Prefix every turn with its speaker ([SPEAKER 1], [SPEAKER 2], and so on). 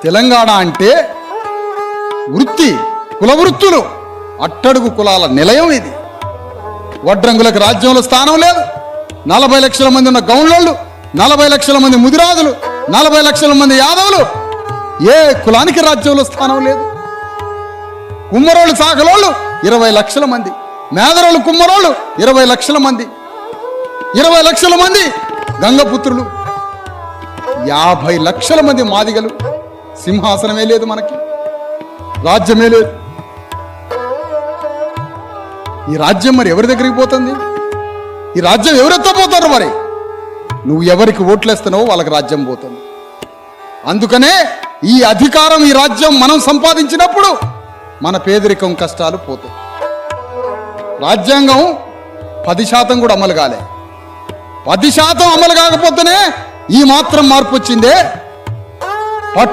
[SPEAKER 1] తెలంగాణ అంటే వృత్తి, కుల వృత్తులు, అట్టడుగు కులాల నిలయం ఇది. వడ్రంగులకు రాజ్యంలో స్థానం లేదు. 40 లక్షల మంది ఉన్న గౌండ్లోళ్ళు, 40 లక్షల మంది ముదిరాజులు, 40 లక్షల మంది యాదవులు, ఏ కులానికి రాజ్యంలో స్థానం లేదు. కుమ్మరోళ్ళు సాకలోళ్ళు 20 లక్షల మంది, మేదరోళ్ళు కుమ్మరోళ్ళు 20 లక్షల మంది, 20 లక్షల మంది గంగపుత్రులు, 50 లక్షల మంది మాదిగలు. సింహాసనమే లేదు మనకి, రాజ్యమే లేదు. ఈ రాజ్యం మరి ఎవరి దగ్గరికి పోతుంది? ఈ రాజ్యం ఎవరెత్తపోతారు? మరి నువ్వు ఎవరికి ఓట్లేస్తున్నావో వాళ్ళకి రాజ్యం పోతుంది. అందుకనే ఈ అధికారం, ఈ రాజ్యం మనం సంపాదించినప్పుడు మన పేదరికం, కష్టాలు పోతాయి. రాజ్యాంగం 10% కూడా అమలు కాలే. 10% అమలు కాకపోతేనే ఈ మాత్రం మార్పు వచ్చిందే. పట్టు